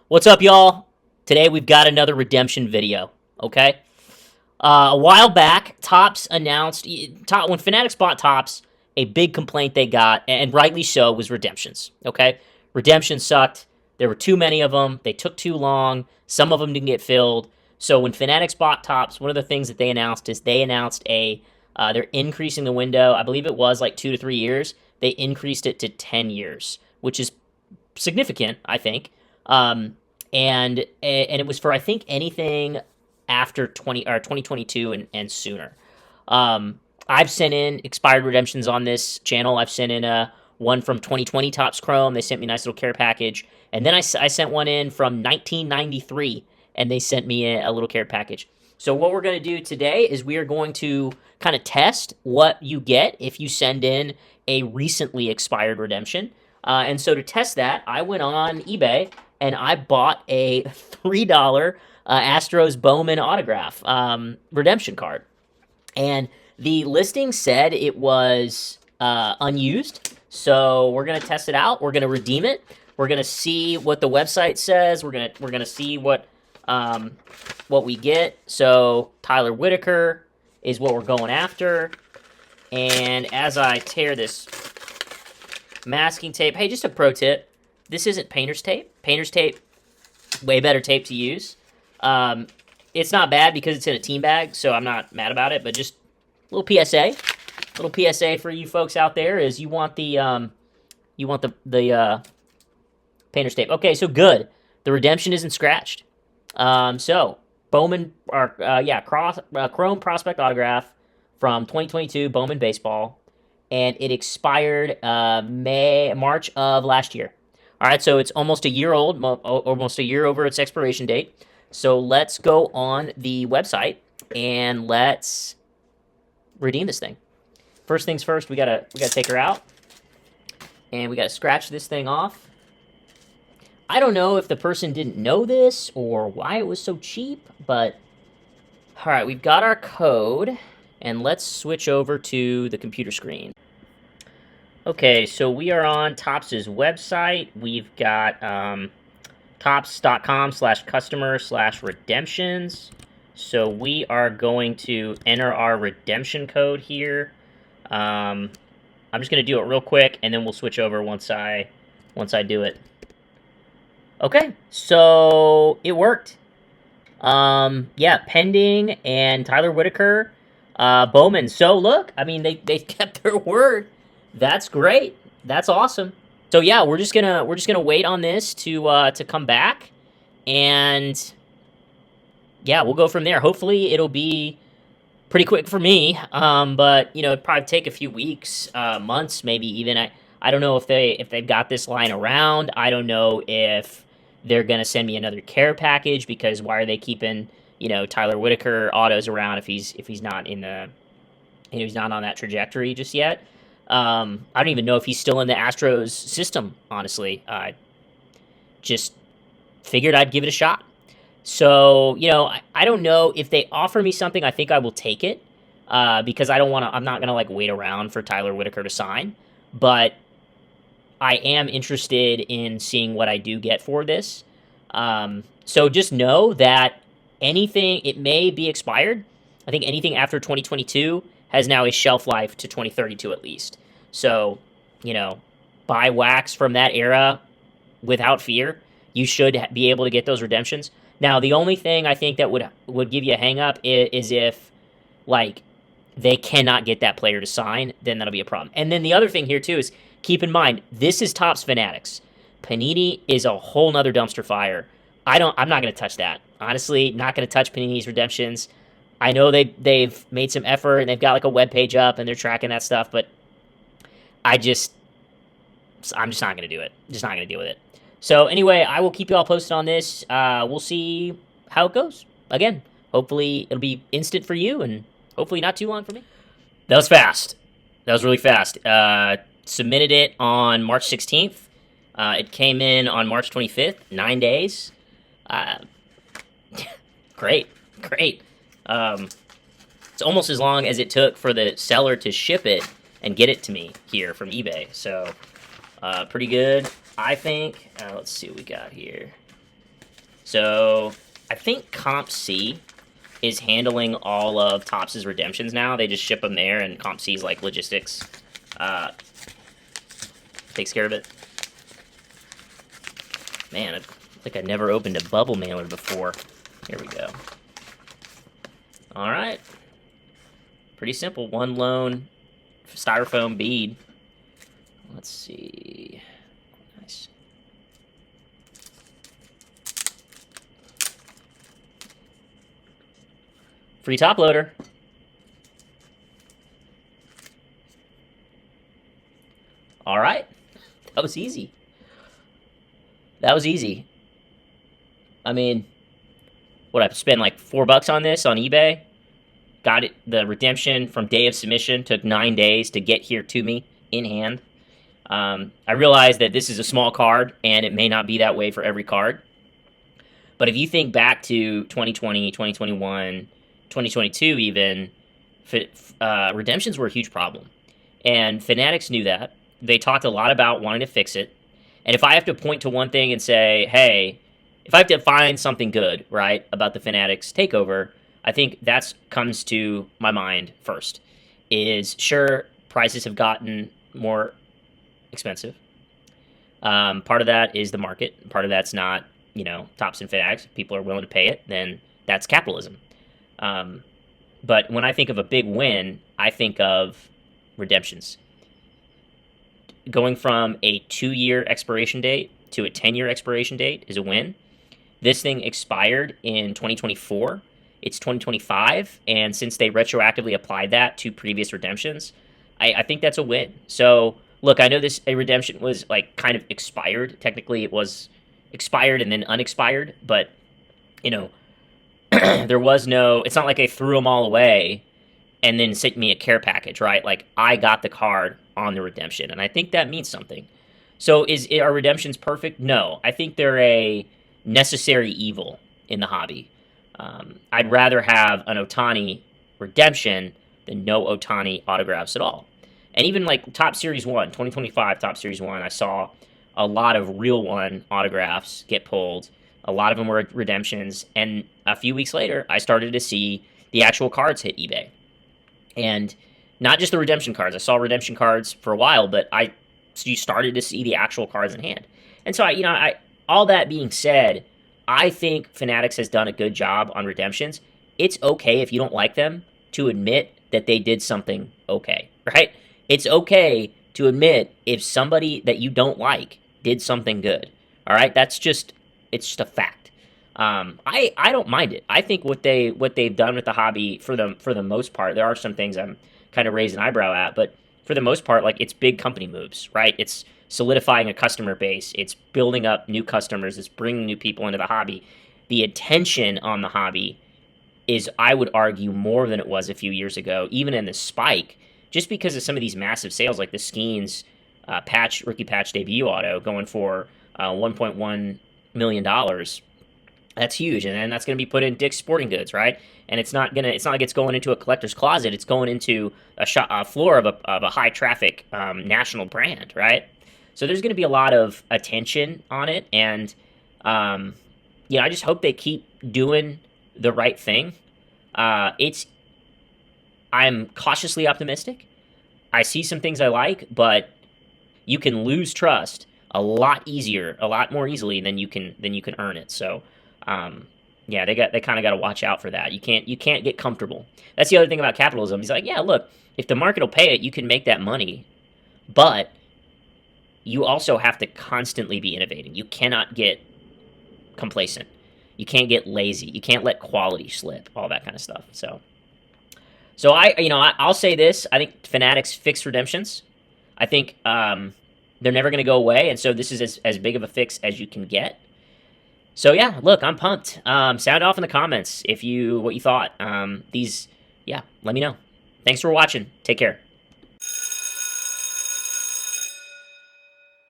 What's up, y'all? Today we've got another redemption video, okay? A while back, Topps announced, when Fanatics bought Topps, a big complaint they got, and rightly so, was redemptions, okay? Redemptions sucked. There were too many of them. They took too long. Some of them didn't get filled. So when Fanatics bought Topps, one of the things that they announced is they're increasing the window. I believe it was like 2 to 3 years. They increased it to 10 years, which is significant, I think. And it was for I think anything after 2022 and sooner. I've sent in expired redemptions on this channel. I've sent in one from 2020 Topps Chrome. They sent me a nice little care package, and then I sent one in from 1993, and they sent me a little care package. So what we're going to do today is we are going to kind of test what you get if you send in a recently expired redemption. And so to test that, I went on eBay and I bought a $3 Astros Bowman autograph redemption card. And the listing said it was unused. So we're gonna test it out. We're gonna redeem it. We're gonna see what the website says. We're gonna see what we get. So Tyler Whitaker is what we're going after. And as I tear this masking tape, hey, just a pro tip. This isn't painter's tape. Painter's tape, way better tape to use. It's not bad because it's in a team bag, so I'm not mad about it, but just a little PSA. Little PSA for you folks out there is you want the painter's tape. Okay, so good. The redemption isn't scratched. So Bowman, Chrome Prospect autograph from 2022 Bowman Baseball, and it expired March of last year. All right, so it's almost a year old, almost a year over its expiration date. So let's go on the website and let's redeem this thing. First things first, we gotta take her out, and we gotta scratch this thing off. I don't know if the person didn't know this or why it was so cheap, but all right, we've got our code, and let's switch over to the computer screen. Okay, so we are on Topps' website. We've got topps.com/customer/redemptions. So we are going to enter our redemption code here. I'm just going to do it real quick, and then we'll switch over once I do it. Okay, so it worked. Yeah, pending and Tyler Whitaker, Bowman. So look, I mean, they kept their word. That's great. That's awesome. So yeah, we're just gonna wait on this to come back, and yeah, we'll go from there. Hopefully, it'll be pretty quick for me. But you know, it'd probably take a few weeks, months, maybe even. I don't know if they've got this line around. I don't know if they're gonna send me another care package, because why are they keeping Tyler Whitaker autos around if he's not in the he's not on that trajectory just yet. I don't even know if he's still in the Astros system, honestly. I just figured I'd give it a shot. So, I don't know if they offer me something. I think I will take it, because I'm not going to wait around for Tyler Whitaker to sign, but I am interested in seeing what I do get for this. So just know that it may be expired. I think anything after 2022 has now a shelf life to 2032 at least. So, buy wax from that era without fear. You should be able to get those redemptions. Now, the only thing I think that would give you a hang up is if, they cannot get that player to sign, then that'll be a problem. And then the other thing here, too, is keep in mind, this is Topps Fanatics. Panini is a whole nother dumpster fire. I'm not going to touch that. Honestly, not going to touch Panini's redemptions. I know they've made some effort, and they've got a web page up, and they're tracking that stuff, but I'm just not going to do it. Just not going to deal with it. So anyway, I will keep you all posted on this. We'll see how it goes. Again, hopefully it'll be instant for you, and hopefully not too long for me. That was fast. That was really fast. Submitted it on March 16th. It came in on March 25th. 9 days. Great. It's almost as long as it took for the seller to ship it and get it to me here from eBay. So, pretty good, I think. Let's see what we got here. So I think CompC is handling all of Topps' redemptions now. They just ship them there, and CompC's like logistics takes care of it. Man, I think I never opened a bubble mailer before. Here we go. All right. Pretty simple. One lone styrofoam bead. Let's see. Nice. Free top loader. All right. That was easy. That was easy. I mean, what, I spent like $4 on this on eBay? Got it. The redemption from day of submission took 9 days to get here to me in hand. I realize that this is a small card, and it may not be that way for every card. But if you think back to 2020, 2021, 2022 even, redemptions were a huge problem. And Fanatics knew that. They talked a lot about wanting to fix it. And if I have to point to one thing and say, hey, if I have to find something good, right, about the Fanatics takeover, I think that comes to my mind first. Is, sure, prices have gotten more expensive. Part of that is the market. Part of that's not, Topps and Fanatics. If people are willing to pay it, then that's capitalism. But when I think of a big win, I think of redemptions. Going from a 2-year expiration date to a 10-year expiration date is a win. This thing expired in 2024. It's 2025, and since they retroactively applied that to previous redemptions, I think that's a win. So, look, I know a redemption was like kind of expired. Technically, it was expired and then unexpired, but there was no. It's not like I threw them all away and then sent me a care package, right? Like, I got the card on the redemption, and I think that means something. So, are redemptions perfect? No, I think they're a necessary evil in the hobby. I'd rather have an Ohtani redemption than no Ohtani autographs at all. And even like Topps Series 1, 2025 Topps Series 1, I saw a lot of real one autographs get pulled. A lot of them were redemptions. And a few weeks later, I started to see the actual cards hit eBay. And not just the redemption cards. I saw redemption cards for a while, but you started to see the actual cards in hand. And so, all that being said, I think Fanatics has done a good job on redemptions. It's okay if you don't like them to admit that they did something okay, right? It's okay to admit if somebody that you don't like did something good, all right? It's just a fact. I don't mind it. I think what they've done with the hobby for the most part, there are some things I'm kind of raising an eyebrow at, but for the most part, like, it's big company moves, right? It's solidifying a customer base. It's building up new customers. It's bringing new people into the hobby. The attention on the hobby is, I would argue, more than it was a few years ago, even in the spike, just because of some of these massive sales, like the Skeens rookie patch debut auto going for $1.1 million. That's huge, and then that's going to be put in Dick's Sporting Goods, right? And it's not like it's going into a collector's closet. It's going into a floor of a high traffic national brand, right? So there's going to be a lot of attention on it, and I just hope they keep doing the right thing. I'm cautiously optimistic. I see some things I like, but you can lose trust a lot more easily than you can earn it. So, they kind of got to watch out for that. You can't get comfortable. That's the other thing about capitalism. He's like, yeah, look, if the market will pay it, you can make that money, but you also have to constantly be innovating. You cannot get complacent. You can't get lazy. You can't let quality slip. All that kind of stuff. So I'll say this. I think Fanatics fix redemptions. I think they're never going to go away, and so this is as big of a fix as you can get. So yeah, look, I'm pumped. Sound off in the comments what you thought. Let me know. Thanks for watching. Take care.